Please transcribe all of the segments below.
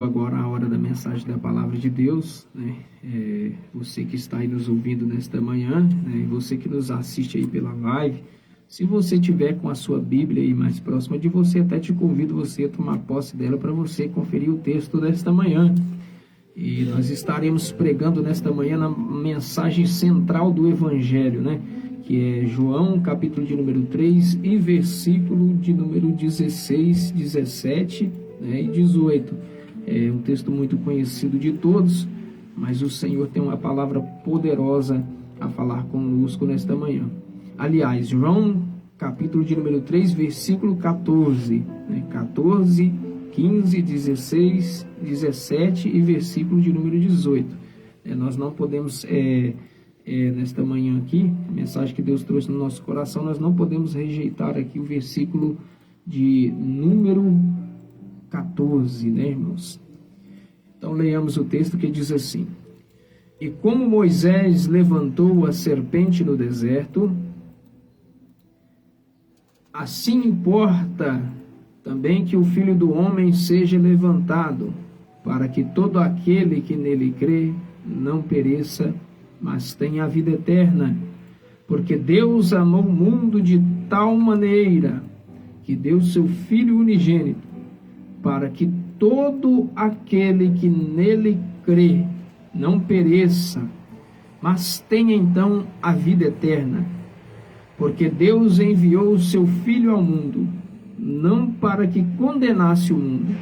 Agora a hora da mensagem da palavra de Deus, né? Você que está aí nos ouvindo nesta manhã, né? E você que nos assiste aí pela live, se você tiver com a sua Bíblia aí mais próxima de você, até te convido você a tomar posse dela para você conferir o texto desta manhã. E nós estaremos pregando nesta manhã na mensagem central do Evangelho, né? Que é João, capítulo de número 3 e versículo de número 16, 17, né? E 18. É um texto muito conhecido de todos, mas o Senhor tem uma palavra poderosa a falar conosco nesta manhã. Aliás, João, capítulo de número 3, versículo 14, né? 14, 15, 16, 17 e versículo de número 18. Nós não podemos, nesta manhã aqui, a mensagem que Deus trouxe no nosso coração, nós não podemos rejeitar aqui o versículo de número 14, né, irmãos? Então, leiamos o texto que diz assim: E como Moisés levantou a serpente no deserto, assim importa também que o Filho do Homem seja levantado, para que todo aquele que nele crê não pereça, mas tenha a vida eterna. Porque Deus amou o mundo de tal maneira que deu seu Filho unigênito, para que todo aquele que nele crê não pereça, mas tenha então a vida eterna. Porque Deus enviou o seu Filho ao mundo, não para que condenasse o mundo,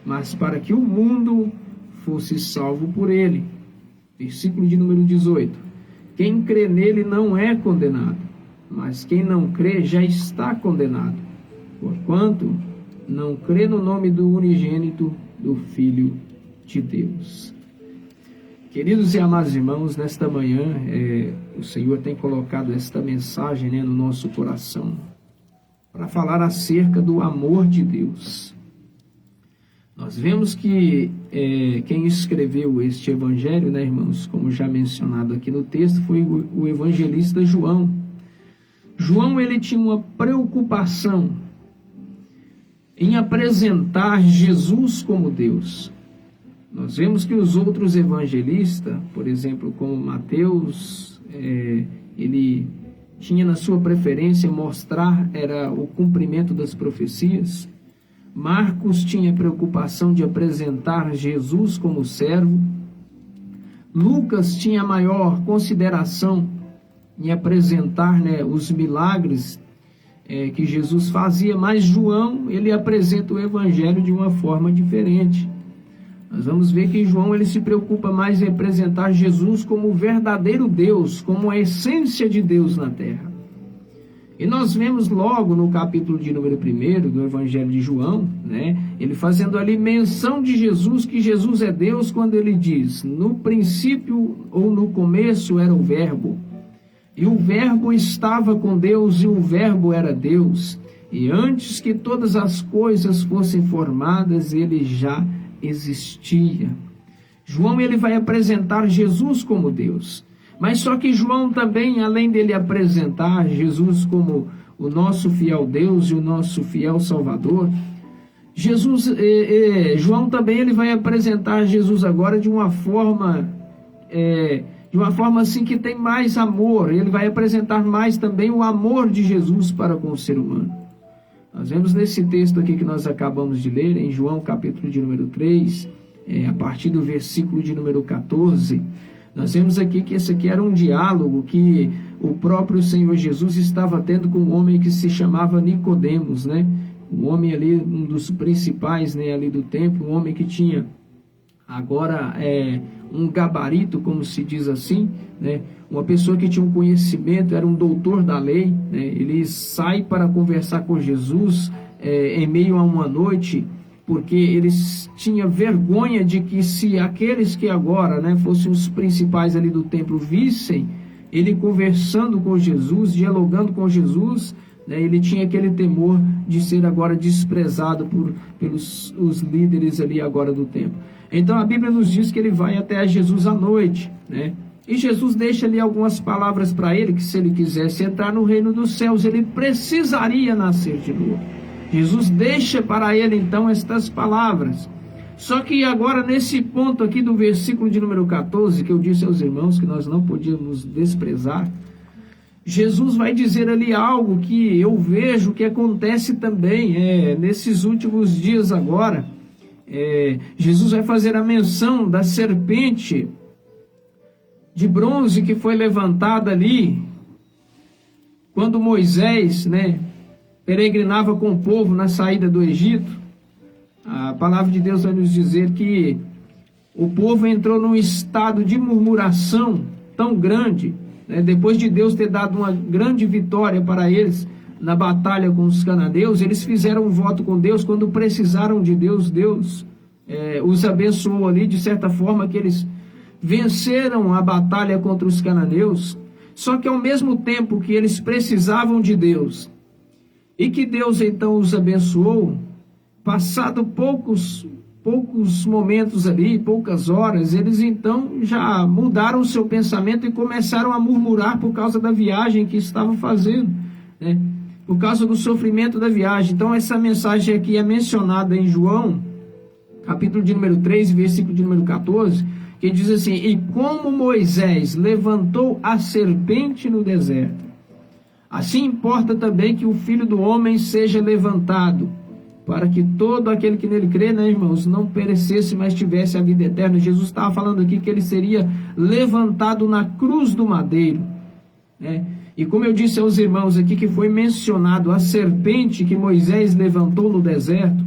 mas para que o mundo fosse salvo por ele. Versículo de número 18. Quem crê nele não é condenado, mas quem não crê já está condenado, porquanto não crê no nome do unigênito do Filho de Deus. Queridos e amados irmãos, nesta manhã o Senhor tem colocado esta mensagem, né, no nosso coração, para falar acerca do amor de Deus. Nós vemos que quem escreveu este evangelho, né, irmãos, como já mencionado aqui no texto, foi o evangelista João. João, ele tinha uma preocupação em apresentar Jesus como Deus. Nós vemos que os outros evangelistas, por exemplo, como Mateus, ele tinha na sua preferência mostrar era o cumprimento das profecias. Marcos tinha preocupação de apresentar Jesus como servo. Lucas tinha maior consideração em apresentar, né, os milagres que Jesus fazia, mas João, ele apresenta o evangelho de uma forma diferente. Nós vamos ver que João, ele se preocupa mais em apresentar Jesus como o verdadeiro Deus, como a essência de Deus na terra. E nós vemos logo no capítulo de número 1 do evangelho de João, né, ele fazendo ali menção de Jesus, que Jesus é Deus, quando ele diz: no princípio ou no começo era o Verbo, e o Verbo estava com Deus, e o Verbo era Deus. E antes que todas as coisas fossem formadas, ele já existia. João, ele vai apresentar Jesus como Deus. Mas só que João também, além dele apresentar Jesus como o nosso fiel Deus e o nosso fiel Salvador, João também, ele vai apresentar Jesus agora de uma forma assim que tem mais amor. Ele vai apresentar mais também o amor de Jesus para com o ser humano. Nós vemos nesse texto aqui que nós acabamos de ler, em João capítulo de número 3, a partir do versículo de número 14, nós vemos aqui que esse aqui era um diálogo que o próprio Senhor Jesus estava tendo com um homem que se chamava Nicodemos, né? Um homem ali, um dos principais, né, ali do templo, um homem que tinha agora um gabarito, como se diz assim, né? Uma pessoa que tinha um conhecimento, era um doutor da lei, né? Ele sai para conversar com Jesus em meio a uma noite, porque eles tinham vergonha de que se aqueles que agora, né, fossem os principais ali do templo vissem ele conversando com Jesus, dialogando com Jesus, né, ele tinha aquele temor de ser agora desprezado pelos os líderes ali agora do templo. Então a Bíblia nos diz que ele vai até a Jesus à noite, né? E Jesus deixa ali algumas palavras para ele, que se ele quisesse entrar no reino dos céus, ele precisaria nascer de novo. Jesus deixa para ele então estas palavras. Só que agora, nesse ponto aqui do versículo de número 14, que eu disse aos irmãos que nós não podíamos desprezar, Jesus vai dizer ali algo que eu vejo que acontece também nesses últimos dias agora. Jesus vai fazer a menção da serpente de bronze que foi levantada ali quando Moisés, peregrinava com o povo na saída do Egito. A palavra de Deus vai nos dizer que o povo entrou num estado de murmuração tão grande, depois de Deus ter dado uma grande vitória para eles na batalha com os cananeus. Eles fizeram um voto com Deus. Quando precisaram de Deus, Deus os abençoou ali, de certa forma que eles venceram a batalha contra os cananeus. Só que ao mesmo tempo que eles precisavam de Deus e que Deus então os abençoou, passado poucos momentos ali, poucas horas, eles então já mudaram o seu pensamento e começaram a murmurar por causa da viagem que estavam fazendo, por causa do sofrimento da viagem. Então essa mensagem aqui é mencionada em João, capítulo de número 3, versículo de número 14, que diz assim: e como Moisés levantou a serpente no deserto, assim importa também que o Filho do Homem seja levantado, para que todo aquele que nele crê, irmãos, não perecesse, mas tivesse a vida eterna. Jesus estava falando aqui que ele seria levantado na cruz do madeiro, E como eu disse aos irmãos aqui, que foi mencionado a serpente que Moisés levantou no deserto,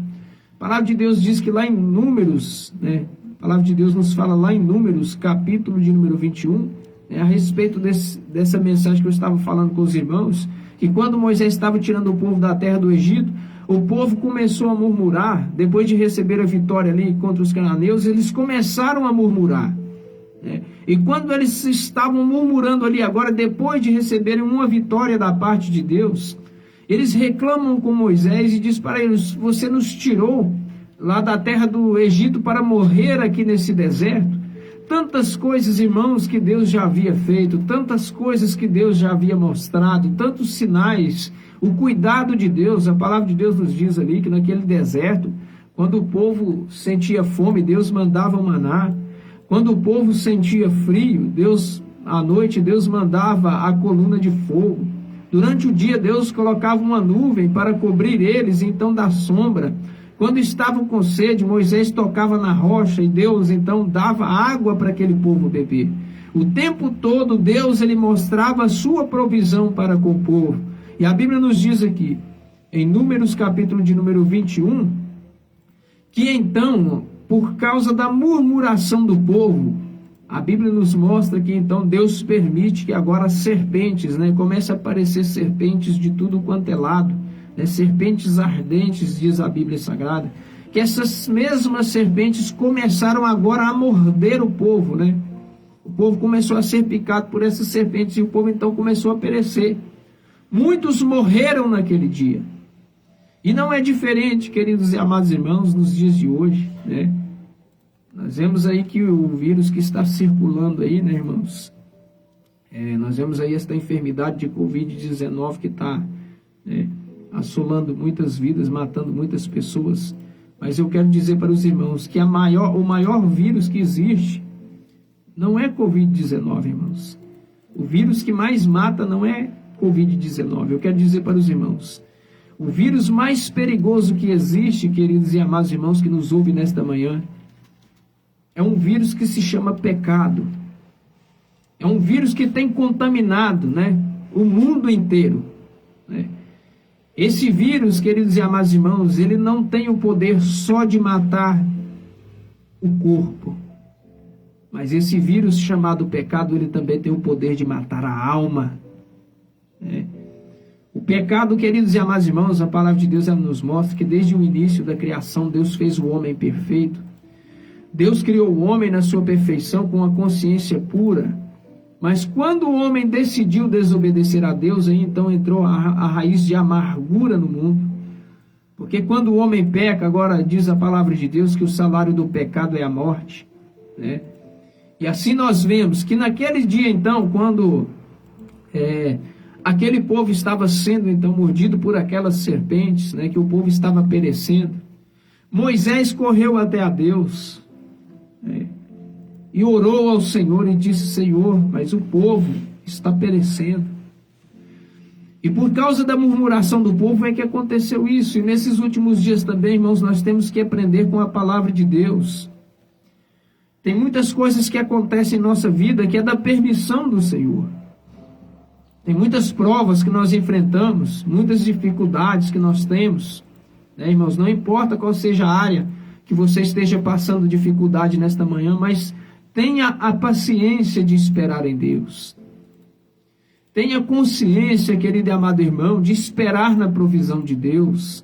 a palavra de Deus diz que lá em Números, a palavra de Deus nos fala lá em Números, capítulo de número 21, a respeito dessa mensagem que eu estava falando com os irmãos, que quando Moisés estava tirando o povo da terra do Egito, o povo começou a murmurar. Depois de receber a vitória ali contra os cananeus, eles começaram a murmurar, E quando eles estavam murmurando ali agora, depois de receberem uma vitória da parte de Deus, eles reclamam com Moisés e diz para eles: você nos tirou lá da terra do Egito para morrer aqui nesse deserto. Tantas coisas, irmãos, que Deus já havia feito, tantas coisas que Deus já havia mostrado, tantos sinais, o cuidado de Deus. A palavra de Deus nos diz ali que naquele deserto, quando o povo sentia fome, Deus mandava o maná. Quando o povo sentia frio, à noite, Deus mandava a coluna de fogo. Durante o dia, Deus colocava uma nuvem para cobrir eles, então da sombra. Quando estavam com sede, Moisés tocava na rocha e Deus então dava água para aquele povo beber. O tempo todo Deus ele mostrava a sua provisão para com o povo. E a Bíblia nos diz aqui, em Números capítulo de número 21, que então, por causa da murmuração do povo, a Bíblia nos mostra que então Deus permite que agora as serpentes, comece a aparecer serpentes de tudo quanto é lado, serpentes ardentes, diz a Bíblia Sagrada, que essas mesmas serpentes começaram agora a morder o povo, O povo começou a ser picado por essas serpentes e o povo então começou a perecer. Muitos morreram naquele dia. E não é diferente, queridos e amados irmãos, nos dias de hoje, Nós vemos aí que o vírus que está circulando aí, irmãos, nós vemos aí esta enfermidade de Covid-19 que está assolando muitas vidas, matando muitas pessoas. Mas eu quero dizer para os irmãos que o maior vírus que existe não é Covid-19, irmãos. O vírus que mais mata não é Covid-19. Eu quero dizer para os irmãos, o vírus mais perigoso que existe, queridos e amados irmãos que nos ouvem nesta manhã, é um vírus que se chama pecado. É um vírus que tem contaminado, o mundo inteiro, Esse vírus, queridos e amados irmãos, ele não tem o poder só de matar o corpo, mas esse vírus chamado pecado, ele também tem o poder de matar a alma. O pecado, queridos e amados irmãos, a palavra de Deus ela nos mostra que desde o início da criação, Deus fez o homem perfeito. Deus criou o homem na sua perfeição com a consciência pura. Mas quando o homem decidiu desobedecer a Deus, aí então entrou a raiz de amargura no mundo. Porque quando o homem peca, agora diz a palavra de Deus que o salário do pecado é a morte. E assim nós vemos que naquele dia então, quando aquele povo estava sendo então mordido por aquelas serpentes, que o povo estava perecendo. Moisés correu até a Deus, e orou ao Senhor e disse: Senhor, mas o povo está perecendo. E por causa da murmuração do povo é que aconteceu isso. E nesses últimos dias também, irmãos, nós temos que aprender com a palavra de Deus. Tem muitas coisas que acontecem em nossa vida que é da permissão do Senhor. Tem muitas provas que nós enfrentamos, muitas dificuldades que nós temos, irmãos? Não importa qual seja a área que você esteja passando dificuldade nesta manhã, mas tenha a paciência de esperar em Deus. Tenha consciência, querido e amado irmão, de esperar na provisão de Deus.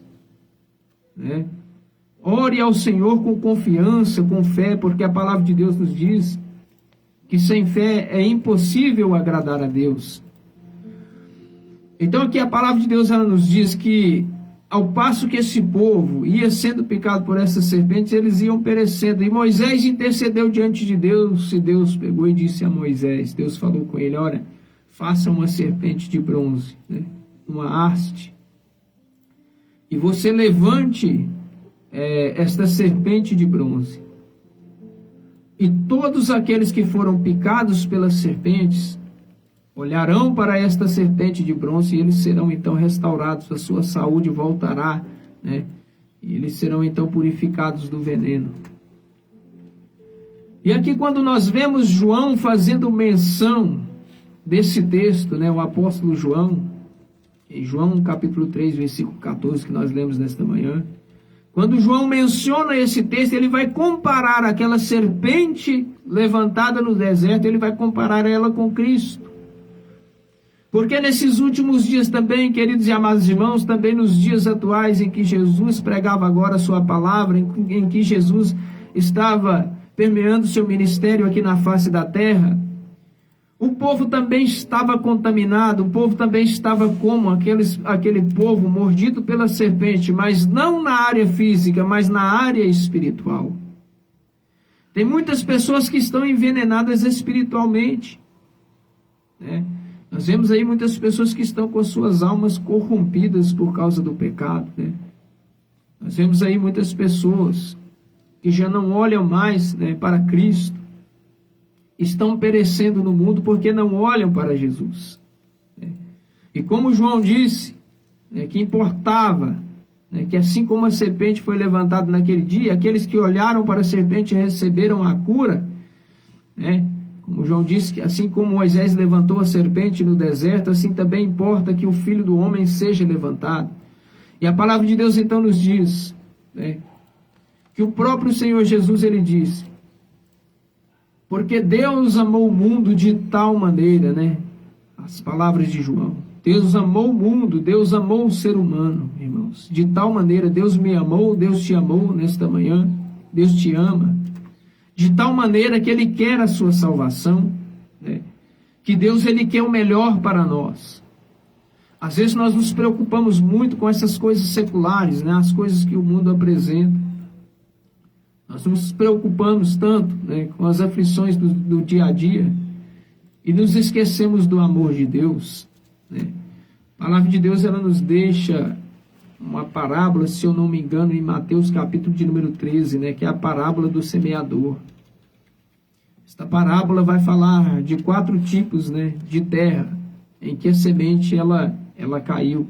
Ore ao Senhor com confiança, com fé, porque a palavra de Deus nos diz que sem fé é impossível agradar a Deus. Então aqui a palavra de Deus ela nos diz que ao passo que esse povo ia sendo picado por essas serpentes, eles iam perecendo. E Moisés intercedeu diante de Deus, e Deus pegou e disse a Moisés, Deus falou com ele: olha, faça uma serpente de bronze, uma haste, e você levante esta serpente de bronze. E todos aqueles que foram picados pelas serpentes olharão para esta serpente de bronze, e eles serão então restaurados, a sua saúde voltará, e eles serão então purificados do veneno. E aqui quando nós vemos João fazendo menção desse texto, o apóstolo João, em João capítulo 3, versículo 14, que nós lemos nesta manhã, quando João menciona esse texto, ele vai comparar aquela serpente levantada no deserto, ele vai comparar ela com Cristo. Porque nesses últimos dias também, queridos e amados irmãos, também nos dias atuais em que Jesus pregava agora a sua palavra, em que Jesus estava permeando seu ministério aqui na face da terra, o povo também estava contaminado, o povo também estava como aquele povo mordido pela serpente, mas não na área física, mas na área espiritual. Tem muitas pessoas que estão envenenadas espiritualmente, Nós vemos aí muitas pessoas que estão com as suas almas corrompidas por causa do pecado, Nós vemos aí muitas pessoas que já não olham mais, para Cristo, estão perecendo no mundo porque não olham para Jesus. E como João disse, que importava, que assim como a serpente foi levantada naquele dia, aqueles que olharam para a serpente receberam a cura, Como João disse, que assim como Moisés levantou a serpente no deserto, assim também importa que o Filho do Homem seja levantado. E a palavra de Deus então nos diz, que o próprio Senhor Jesus, ele disse: porque Deus amou o mundo de tal maneira, as palavras de João, Deus amou o mundo, Deus amou o ser humano, irmãos, de tal maneira. Deus me amou, Deus te amou nesta manhã, Deus te ama, de tal maneira que Ele quer a sua salvação, que Deus, Ele quer o melhor para nós. Às vezes nós nos preocupamos muito com essas coisas seculares, as coisas que o mundo apresenta. Nós nos preocupamos tanto, com as aflições do dia a dia, e nos esquecemos do amor de Deus. A palavra de Deus, ela nos deixa uma parábola, se eu não me engano, em Mateus capítulo de número 13, que é a parábola do semeador. Esta parábola vai falar de 4 tipos, de terra, em que a semente ela caiu,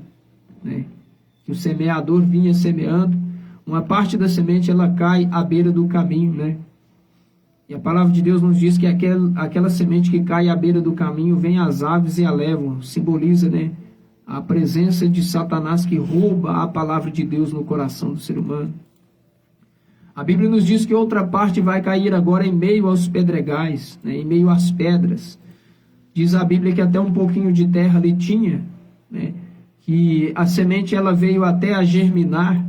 que o semeador vinha semeando. Uma parte da semente ela cai à beira do caminho, E a palavra de Deus nos diz que aquela semente que cai à beira do caminho, vem as aves e a levam. Simboliza, a presença de Satanás, que rouba a palavra de Deus no coração do ser humano. A Bíblia nos diz que outra parte vai cair agora em meio aos pedregais, em meio às pedras. Diz a Bíblia que até um pouquinho de terra ali tinha, que a semente ela veio até a germinar,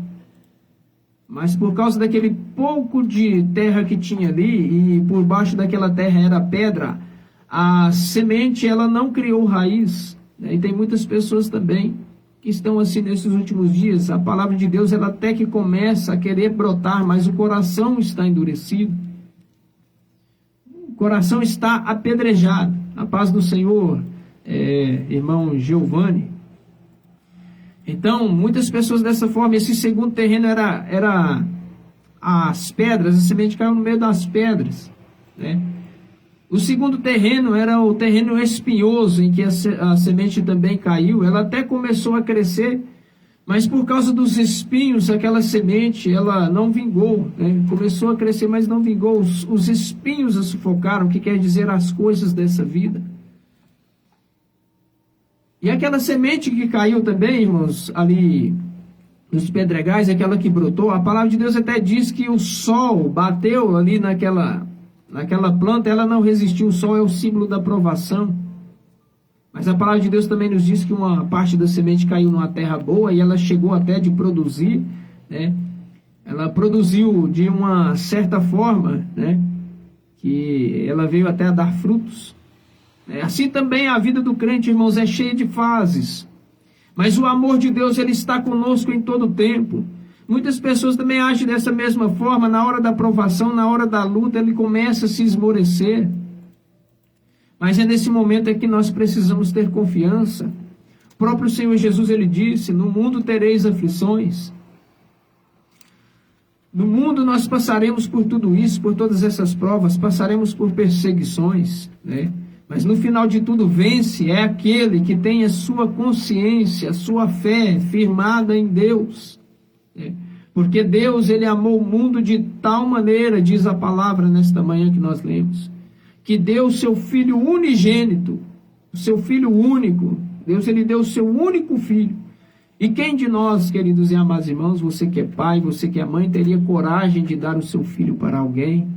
mas por causa daquele pouco de terra que tinha ali, e por baixo daquela terra era pedra, a semente ela não criou raiz. E tem muitas pessoas também que estão assim nesses últimos dias. A palavra de Deus ela até que começa a querer brotar, mas o coração está endurecido. O coração está apedrejado. A paz do Senhor, irmão Giovanni. Então, muitas pessoas dessa forma, esse segundo terreno era as pedras, a semente caiu no meio das pedras, né? O segundo terreno era o terreno espinhoso, em que a semente também caiu. Ela até começou a crescer, mas por causa dos espinhos, aquela semente, ela não vingou, né? Começou a crescer, mas não vingou. Os espinhos a sufocaram, o que quer dizer as coisas dessa vida. E aquela semente que caiu também, irmãos, ali nos pedregais, aquela que brotou, a palavra de Deus até diz que o sol bateu ali naquela planta, ela não resistiu. O sol é o símbolo da provação. Mas a palavra de Deus também nos diz que uma parte da semente caiu numa terra boa e ela chegou até de produzir, né? Ela produziu de uma certa forma, né? Que ela veio até a dar frutos. Assim também a vida do crente, irmãos, é cheia de fases. Mas o amor de Deus, ele está conosco em todo o tempo. Muitas pessoas também agem dessa mesma forma. Na hora da provação, na hora da luta, ele começa a se esmorecer. Mas é nesse momento é que nós precisamos ter confiança. O próprio Senhor Jesus, ele disse: no mundo tereis aflições. No mundo nós passaremos por tudo isso, por todas essas provas, passaremos por perseguições, né? Mas no final de tudo, vence é aquele que tem a sua consciência, a sua fé firmada em Deus. Porque Deus, ele amou o mundo de tal maneira, diz a palavra nesta manhã que nós lemos, que deu o seu Filho unigênito, o seu Filho único. Deus, ele deu o seu único Filho. E quem de nós, queridos e amados irmãos, você que é pai, você que é mãe, teria coragem de dar o seu filho para alguém?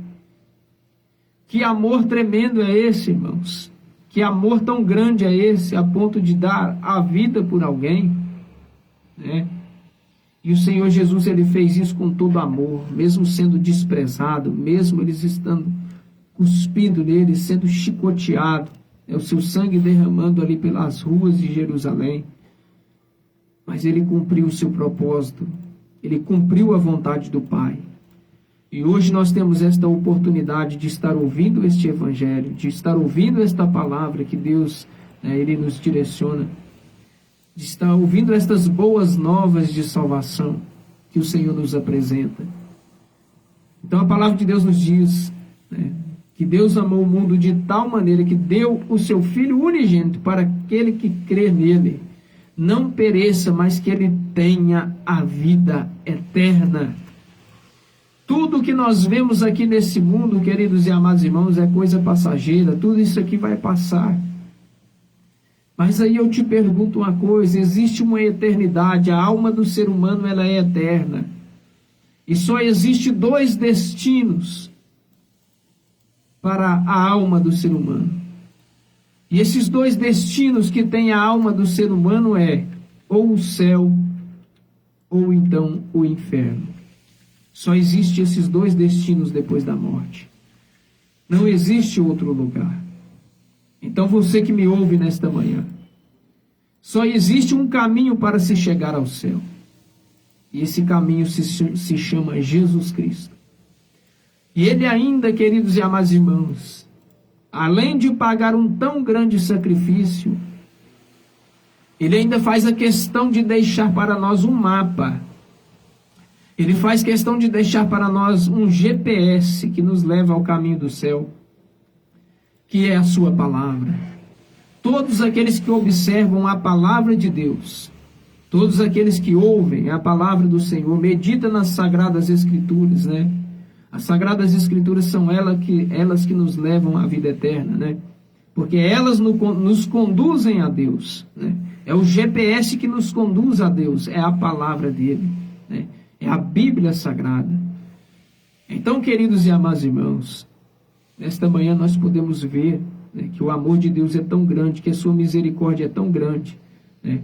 Que amor tremendo é esse, irmãos? Que amor tão grande é esse, a ponto de dar a vida por alguém, né? E o Senhor Jesus, ele fez isso com todo amor, mesmo sendo desprezado, mesmo eles estando cuspindo nele, sendo chicoteado, o seu sangue derramando ali pelas ruas de Jerusalém. Mas ele cumpriu o seu propósito, ele cumpriu a vontade do Pai. E hoje nós temos esta oportunidade de estar ouvindo este evangelho, de estar ouvindo esta palavra que Deus, ele nos direciona, de estar ouvindo estas boas novas de salvação que o Senhor nos apresenta. Então a palavra de Deus nos diz, que Deus amou o mundo de tal maneira que deu o seu Filho unigênito para aquele que crê nele não pereça, mas que ele tenha a vida eterna. Tudo que nós vemos aqui nesse mundo, queridos e amados irmãos, é coisa passageira. Tudo isso aqui vai passar. Mas aí eu te pergunto uma coisa: existe uma eternidade. A alma do ser humano, ela é eterna. E só existe dois destinos para a alma do ser humano. E esses dois destinos que tem a alma do ser humano é ou o céu ou então o inferno. Só existe esses dois destinos depois da morte. Não existe outro lugar. Então você que me ouve nesta manhã, só existe um caminho para se chegar ao céu. E esse caminho se chama Jesus Cristo. E ele ainda, queridos e amados irmãos, além de pagar um tão grande sacrifício, ele ainda faz a questão de deixar para nós um mapa. Ele faz questão de deixar para nós um GPS que nos leva ao caminho do céu, que é a sua palavra. Todos aqueles que observam a palavra de Deus, todos aqueles que ouvem a palavra do Senhor, meditam nas Sagradas Escrituras, né? As Sagradas Escrituras são elas que nos levam à vida eterna, né? Porque elas nos conduzem a Deus, né? É o GPS que nos conduz a Deus, é a palavra dele, né? É a Bíblia Sagrada. Então, queridos e amados irmãos, nesta manhã nós podemos ver, né, que o amor de Deus é tão grande, que a sua misericórdia é tão grande, né?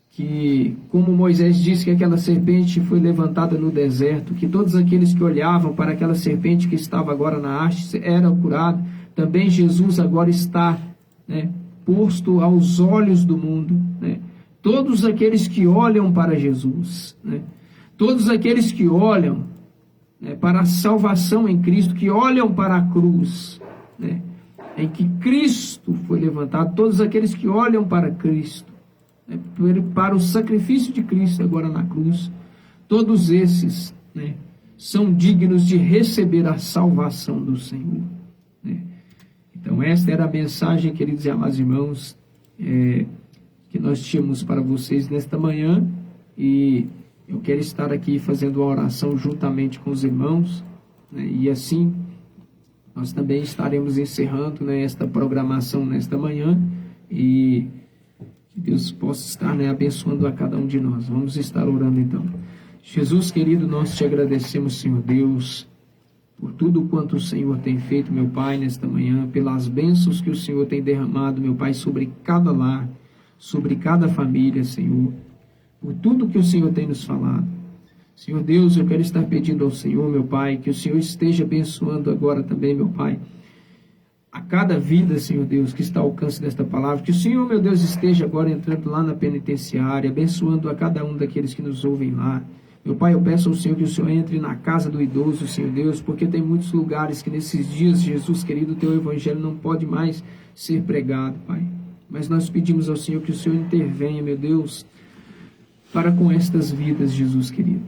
Que, como Moisés disse que aquela serpente foi levantada no deserto, que todos aqueles que olhavam para aquela serpente que estava agora na haste eram curados, também Jesus agora está, né, posto aos olhos do mundo, né? Todos aqueles que olham para Jesus, né? Todos aqueles que olham, né, para a salvação em Cristo, que olham para a cruz, né, em que Cristo foi levantado, todos aqueles que olham para Cristo, para o sacrifício de Cristo agora na cruz, todos esses, né, são dignos de receber a salvação do Senhor, né? Então, esta era a mensagem, queridos e amados irmãos, que nós tínhamos para vocês nesta manhã, e eu quero estar aqui fazendo uma oração juntamente com os irmãos, né? E assim, nós também estaremos encerrando, né, esta programação nesta manhã, e que Deus possa estar, né, abençoando a cada um de nós. Vamos estar orando então. Jesus querido, nós te agradecemos, Senhor Deus, por tudo quanto o Senhor tem feito, meu Pai, nesta manhã, pelas bênçãos que o Senhor tem derramado, meu Pai, sobre cada lar, sobre cada família, Senhor, por tudo que o Senhor tem nos falado. Senhor Deus, eu quero estar pedindo ao Senhor, meu Pai, que o Senhor esteja abençoando agora também, meu Pai, a cada vida, Senhor Deus, que está ao alcance desta palavra, que o Senhor, meu Deus, esteja agora entrando lá na penitenciária, abençoando a cada um daqueles que nos ouvem lá. Meu Pai, eu peço ao Senhor que o Senhor entre na casa do idoso, Senhor Deus, porque tem muitos lugares que nesses dias, Jesus querido, o Teu Evangelho não pode mais ser pregado, Pai. Mas nós pedimos ao Senhor que o Senhor intervenha, meu Deus, para com estas vidas, Jesus querido.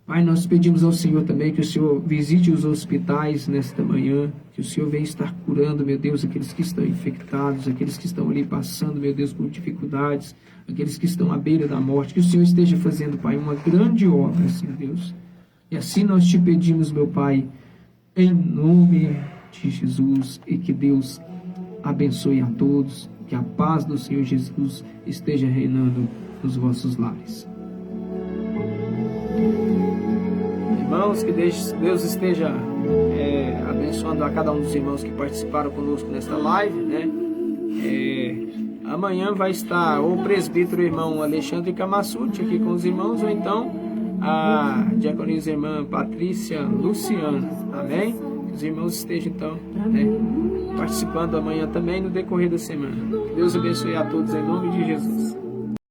Pai, nós pedimos ao Senhor também que o Senhor visite os hospitais nesta manhã, que o Senhor venha estar curando, meu Deus, aqueles que estão infectados, aqueles que estão ali passando, meu Deus, por dificuldades, aqueles que estão à beira da morte, que o Senhor esteja fazendo, Pai, uma grande obra, Senhor Deus. E assim nós te pedimos, meu Pai, em nome de Jesus, e que Deus abençoe a todos, que a paz do Senhor Jesus esteja reinando nos vossos lares. Irmãos, que Deus esteja abençoando a cada um dos irmãos que participaram conosco nesta live, né? Amanhã vai estar o presbítero irmão Alexandre Camassuti aqui com os irmãos, ou então a diaconisa irmã Patrícia Luciana, amém? Que os irmãos estejam então, né, participando amanhã também no decorrer da semana. Que Deus abençoe a todos em nome de Jesus.